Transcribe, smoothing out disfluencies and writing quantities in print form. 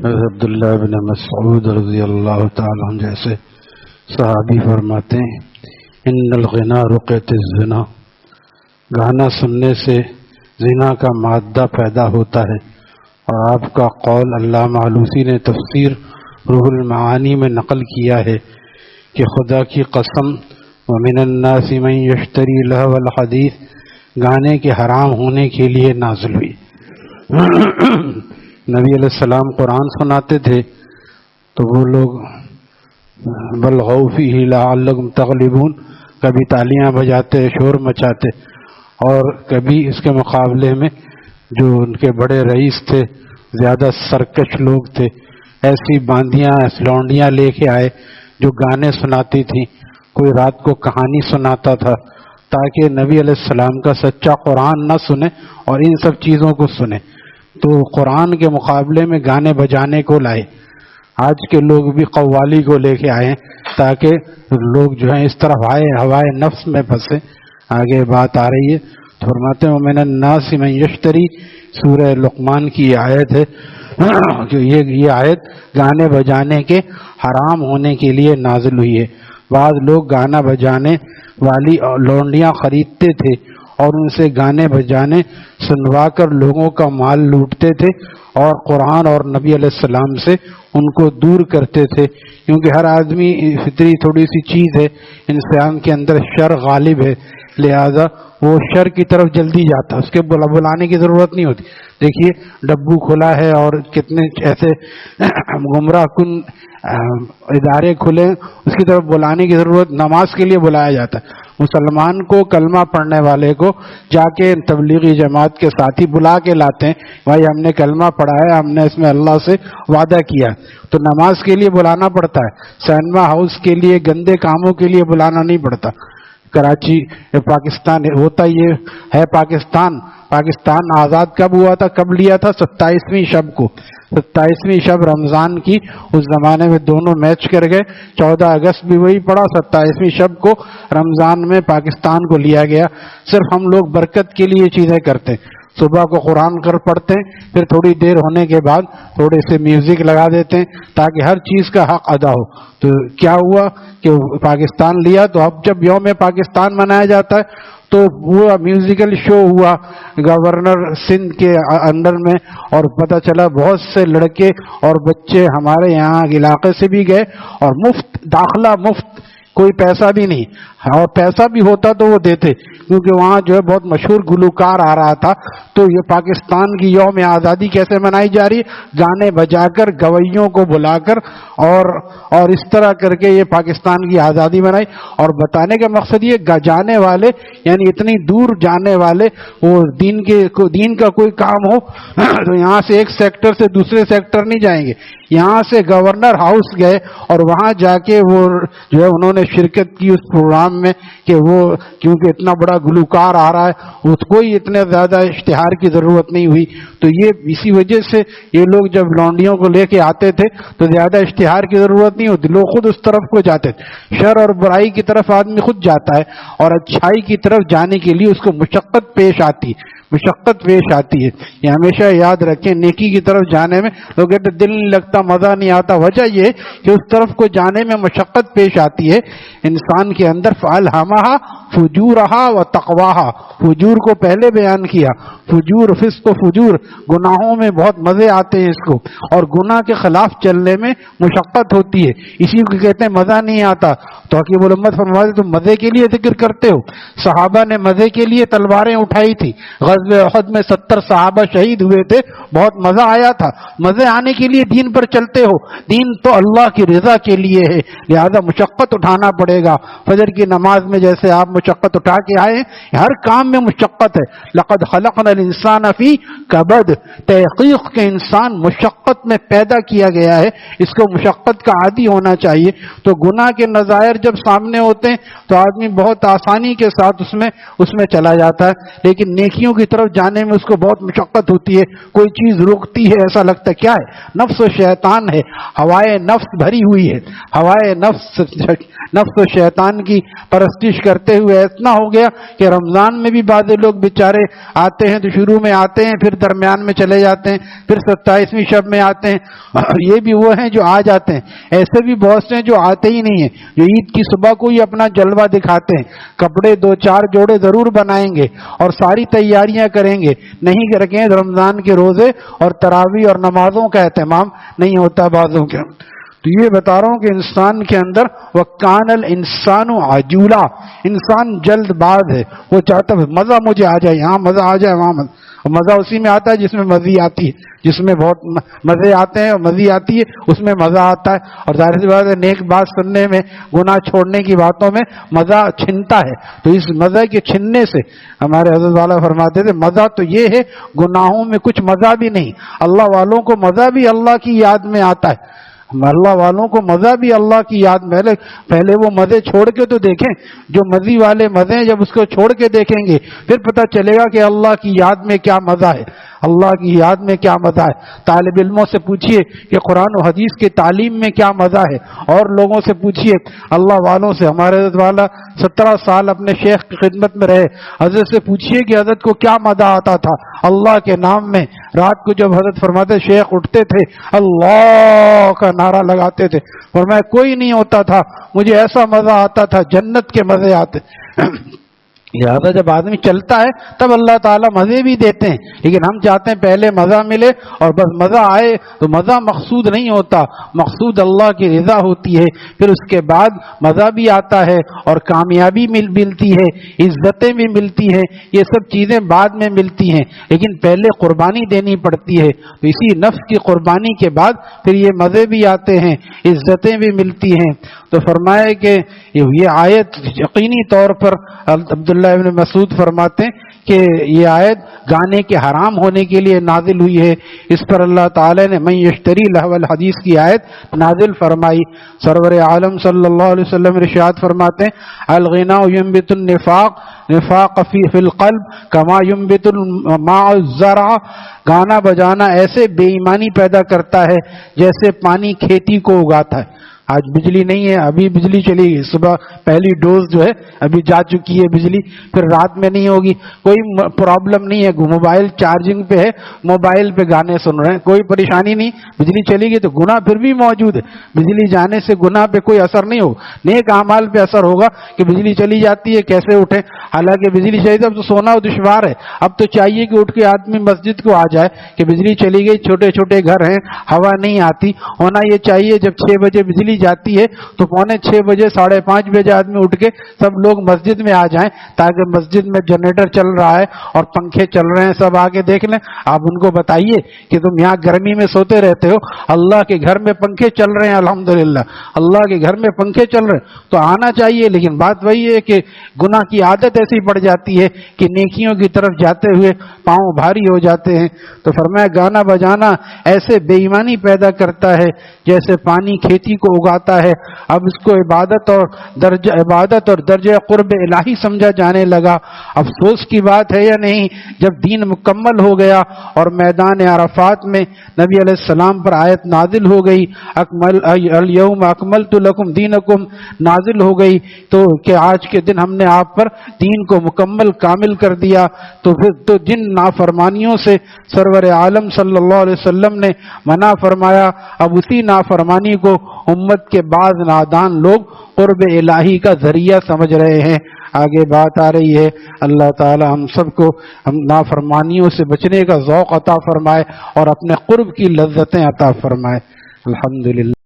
عبداللہ بن مسعود رضی اللہ تعالیٰ عنہ جیسے صحابی فرماتے ہیں ان الغنا رقیت الزنا، گانا سننے سے زنا کا مادہ پیدا ہوتا ہے۔ اور آپ کا قول علامہ علوسی نے تفسیر روح المعانی میں نقل کیا ہے کہ خدا کی قسم ومن الناس من یشتری لہو الحدیث گانے کے حرام ہونے کے لیے نازل ہوئی۔ نبی علیہ السلام قرآن سناتے تھے تو وہ لوگ بلغوا فیہ لعلکم تغلبون، کبھی تالیاں بجاتے شور مچاتے، اور کبھی اس کے مقابلے میں جو ان کے بڑے رئیس تھے، زیادہ سرکش لوگ تھے، ایسی باندیاں لونڈیاں لے کے آئے جو گانے سناتی تھیں، کوئی رات کو کہانی سناتا تھا تاکہ نبی علیہ السلام کا سچا قرآن نہ سنے اور ان سب چیزوں کو سنے، تو قرآن کے مقابلے میں گانے بجانے کو لائے۔ آج کے لوگ بھی قوالی کو لے کے آئے تاکہ لوگ جو ہیں اس طرف ہوائے نفس میں پھنسے۔ آگے بات آ رہی ہے، فرماتے ہیں ومن الناس من یشتری، سورہ لقمان کی آیت ہے کہ یہ آیت گانے بجانے کے حرام ہونے کے لیے نازل ہوئی ہے۔ بعض لوگ گانا بجانے والی لونڈیاں خریدتے تھے اور ان سے گانے بجانے سنوا کر لوگوں کا مال لوٹتے تھے اور قرآن اور نبی علیہ السلام سے ان کو دور کرتے تھے، کیونکہ ہر آدمی فطری تھوڑی سی چیز ہے، انسان کے اندر شر غالب ہے، لہذا وہ شر کی طرف جلدی جاتا، اس کے بلانے کی ضرورت نہیں ہوتی۔ دیکھیے ڈبو کھلا ہے اور کتنے ایسے گمراہ کن ادارے کھلے، اس کی طرف بلانے کی ضرورت، نماز کے لیے بلایا جاتا ہے۔ مسلمان کو کلمہ پڑھنے والے کو جا کے تبلیغی جماعت کے ساتھی بلا کے لاتے ہیں، بھائی ہم نے کلمہ پڑھا ہے، ہم نے اس میں اللہ سے وعدہ کیا، تو نماز کے لیے بلانا پڑتا ہے، سینما ہاؤس کے لیے گندے کاموں کے لیے بلانا نہیں پڑتا۔ کراچی پاکستان ہوتا یہ ہے، پاکستان آزاد کب ہوا تھا، کب لیا تھا؟ 27ویں شب کو، 27ویں شب رمضان کی، اس زمانے میں دونوں میچ کر گئے، 14 اگست بھی وہی پڑا، 27ویں شب کو رمضان میں پاکستان کو لیا گیا۔ صرف ہم لوگ برکت کے لیے چیزیں کرتے ہیں، صبح کو قرآن کر پڑھتے ہیں، پھر تھوڑی دیر ہونے کے بعد تھوڑے سے میوزک لگا دیتے ہیں تاکہ ہر چیز کا حق ادا ہو۔ تو کیا ہوا کہ پاکستان لیا، تو اب جب یوم پاکستان منایا جاتا ہے تو وہ میوزیکل شو ہوا گورنر سندھ کے انڈر میں، اور پتہ چلا بہت سے لڑکے اور بچے ہمارے یہاں علاقے سے بھی گئے، اور مفت داخلہ، مفت، کوئی پیسہ بھی نہیں، اور پیسہ بھی ہوتا تو وہ دیتے، کیونکہ وہاں جو ہے بہت مشہور گلوکار آ رہا تھا۔ تو یہ پاکستان کی یوم آزادی کیسے منائی جا رہی ہے؟ گانے بجا کر، گویوں کو بلا کر، اور اس طرح کر کے یہ پاکستان کی آزادی منائی۔ اور بتانے کا مقصد یہ جانے والے، یعنی اتنی دور جانے والے، وہ دین کا کوئی کام ہو تو یہاں سے ایک سیکٹر سے دوسرے سیکٹر نہیں جائیں گے، یہاں سے گورنر ہاؤس گئے اور وہاں جا کے وہ جو ہے انہوں نے شرکت کی اس پروگرام میں، کہ وہ کیونکہ اتنا بڑا گلوکار آ رہا ہے، اس کو اتنے زیادہ اشتہار کی ضرورت نہیں ہوئی۔ تو یہ اسی وجہ سے یہ لوگ جب لونڈیوں کو لے کے آتے تھے تو زیادہ اشتہار کی ضرورت نہیں ہوتی، لوگ خود اس طرف کو جاتے تھے۔ شر اور برائی کی طرف آدمی خود جاتا ہے، اور اچھائی کی طرف جانے کے لیے اس کو مشقت پیش آتی ہے۔ یہ ہمیشہ یاد رکھیں، نیکی کی طرف جانے میں لوگ کہتے دل نہیں لگتا، مزہ نہیں آتا، وجہ یہ کہ اس طرف کو جانے میں مشقت پیش آتی ہے۔ انسان کے اندر فَأَلْهَمَهَا فُجُورَهَا وَتَقْوَاهَا، فجور کو پہلے بیان کیا، فجور، فسق و فجور، گناہوں میں بہت مزے آتے ہیں اس کو، اور گناہ کے خلاف چلنے میں مشقت ہوتی ہے، اسی کو کہتے ہیں مزہ نہیں آتا۔ تو حکیم الامت فرماتے تم مزے کے لیے ذکر کرتے ہو، صحابہ نے مزے کے لیے تلواریں اٹھائی تھی، غزوہ احد میں 70 صحابہ شہید ہوئے تھے، بہت مزہ آیا تھا۔ مزے آنے کے لیے دین پر چلتے ہو، دین تو اللہ کی رضا کے لیے ہے، لہذا مشقت اٹھانا پڑے گا۔ فجر کی نماز میں جیسے آپ مشقت اٹھا کے آئے، ہر کام میں مشقت ہے۔ لقد خلقنا الانسان فی کبد، تحقیق کے انسان مشقت میں پیدا کیا گیا ہے، اس کو مشقت کا عادی ہونا چاہیے۔ تو گناہ کے نظائر جب سامنے ہوتے ہیں تو آدمی بہت آسانی کے ساتھ اس میں چلا جاتا ہے، لیکن نیکیوں کی طرف جانے میں اس کو بہت مشقت ہوتی ہے، کوئی چیز روکتی ہے، ایسا لگتا ہے کیا ہے، نفس و شیطان ہے، ہوائے نفس بھری ہوئی ہے، ہوائے نفس و شیطان کی پرستش کرتے ہوئے اتنا ہو گیا کہ رمضان میں بھی بعض لوگ بیچارے آتے ہیں تو شروع میں آتے ہیں، پھر درمیان میں چلے جاتے ہیں، پھر 27ویں شب میں آتے ہیں، یہ بھی وہ ہیں جو آ جاتے ہیں، ایسے بھی بہت سے ہیں جو آتے ہی نہیں ہیں، جو عید کی صبح کو ہی اپنا جلوہ دکھاتے ہیں، کپڑے 2-4 جوڑے ضرور بنائیں گے اور ساری تیاریاں کریں گے، نہیں کریں رمضان کے روزے اور تراویح اور نمازوں کا اہتمام نہیں ہوتا بعضوں کے۔ تو یہ بتا رہا ہوں کہ انسان کے اندر وَكَانَ الْإِنسَانُ عَجُولًا، انسان جلد باز ہے، وہ چاہتا ہے مزہ مجھے آ جائے، یہاں مزہ آ جائے وہاں مزہ اسی میں آتا ہے جس میں مزی آتی ہے، جس میں بہت مزے آتے ہیں اور مزی آتی ہے اس میں مزہ آتا ہے، اور ظاہر سی بات ہے نیک بات سننے میں، گناہ چھوڑنے کی باتوں میں مزہ چھنتا ہے، تو اس مزہ کے چھننے سے ہمارے حضرت والا فرماتے تھے مزہ تو یہ ہے، گناہوں میں کچھ مزہ بھی نہیں، اللہ والوں کو مزہ بھی اللہ کی یاد میں آتا ہے، اللہ والوں کو مزہ بھی اللہ کی یاد میں، پہلے وہ مزے چھوڑ کے تو دیکھیں، جو مزی والے مزے جب اس کو چھوڑ کے دیکھیں گے پھر پتہ چلے گا کہ اللہ کی یاد میں کیا مزہ ہے، اللہ کی یاد میں کیا مزہ ہے۔ طالب علموں سے پوچھئے کہ قرآن و حدیث کی تعلیم میں کیا مزہ ہے، اور لوگوں سے پوچھئے، اللہ والوں سے، ہمارے حضرت والا 17 سال اپنے شیخ کی خدمت میں رہے، حضرت سے پوچھئے کہ حضرت کو کیا مزہ آتا تھا اللہ کے نام میں، رات کو جب حضرت فرماتے شیخ اٹھتے تھے اللہ کا نعرہ لگاتے تھے، فرمایا کوئی نہیں ہوتا تھا، مجھے ایسا مزہ آتا تھا، جنت کے مزے آتے۔ لہٰذا جب آدمی چلتا ہے تب اللہ تعالیٰ مزے بھی دیتے ہیں، لیکن ہم چاہتے ہیں پہلے مزہ ملے اور بس مزہ آئے، تو مزہ مقصود نہیں ہوتا، مقصود اللہ کی رضا ہوتی ہے، پھر اس کے بعد مزہ بھی آتا ہے اور کامیابی ملتی ہے، عزتیں بھی ملتی ہیں، یہ سب چیزیں بعد میں ملتی ہیں، لیکن پہلے قربانی دینی پڑتی ہے، تو اسی نفس کی قربانی کے بعد پھر یہ مزے بھی آتے ہیں، عزتیں بھی ملتی ہیں۔ تو فرمایا کہ یہ آیت یقینی طور پر عبداللہ ابن مسعود فرماتے ہیں کہ یہ آیت گانے کے حرام ہونے کے لیے نازل ہوئی ہے، اس پر اللہ تعالی نے من یشتری لہو الحدیث کی آیت نازل فرمائی۔ سرور عالم صلی اللہ علیہ وسلم ارشاد فرماتے ہیں الغناء ينبت نفاق فی القلب کما ينبت الماء الزرع، گانا بجانا ایسے بے ایمانی پیدا کرتا ہے جیسے پانی کھیتی کو اگاتا ہے۔ آج بجلی نہیں ہے، ابھی بجلی چلی گئی، صبح پہلی ڈوز جو ہے ابھی جا چکی ہے بجلی، پھر رات میں نہیں ہوگی، کوئی پرابلم نہیں ہے، موبائل چارجنگ پہ ہے، موبائل پہ گانے سن رہے ہیں، کوئی پریشانی نہیں، بجلی چلی گئی تو گناہ پھر بھی موجود ہے، بجلی جانے سے گناہ پہ کوئی اثر نہیں ہوگا، نیک اعمال پہ اثر ہوگا کہ بجلی چلی جاتی ہے کیسے اٹھیں، حالانکہ بجلی چلی اب تو سونا دشوار ہے، اب تو چاہیے کہ اٹھ کے آدمی مسجد کو آ جائے کہ بجلی چلی گئی، چھوٹے چھوٹے گھر ہیں، ہوا نہیں آتی، ہونا یہ چاہیے جب 6 بجے بجلی جاتی ہے تو 5:45 بجے 5:30 بجے آدمی اٹھ کے سب لوگ مسجد میں آ جائیں، تاکہ مسجد میں جنریٹر چل رہا ہے اور پنکھے چل رہے ہیں، سب آگے دیکھ لیں۔ آپ ان کو بتائیے کہ تم یہاں گرمی میں سوتے رہتے ہو، اللہ کے گھر میں پنکھے چل رہے ہیں، الحمدللہ اللہ کے گھر میں پنکھے چل رہے ہیں، تو آنا چاہیے، لیکن بات وہی ہے کہ گناہ کی عادت ایسی پڑ جاتی ہے کہ نیکیوں کی طرف جاتے ہوئے پاؤں بھاری ہو جاتے ہیں۔ تو فرمایا گانا بجانا ایسے بے ایمانی پیدا کرتا ہے جیسے پانی کھیتی کو اگاتا ہے۔ اب اس کو عبادت اور درجہ قرب الہی سمجھا جانے لگا۔ افسوس کی بات ہے یا نہیں، جب دین مکمل ہو گیا اور میدان عرفات میں نبی علیہ السلام پر آیت نازل ہو گئی، الیوم اکملت لکم دینکم نازل ہو گئی، تو کہ آج کے دن ہم نے آپ پر دین کو مکمل کامل کر دیا، تو پھر تو جن نافرمانیوں سے سرور عالم صلی اللہ علیہ وسلم نے منع فرمایا، اب اسی نافرمانی کو امت کے بعض نادان لوگ قرب الہی کا ذریعہ سمجھ رہے ہیں۔ آگے بات آ رہی ہے، اللہ تعالی ہم سب کو نافرمانیوں سے بچنے کا ذوق عطا فرمائے اور اپنے قرب کی لذتیں عطا فرمائے۔ الحمدللہ۔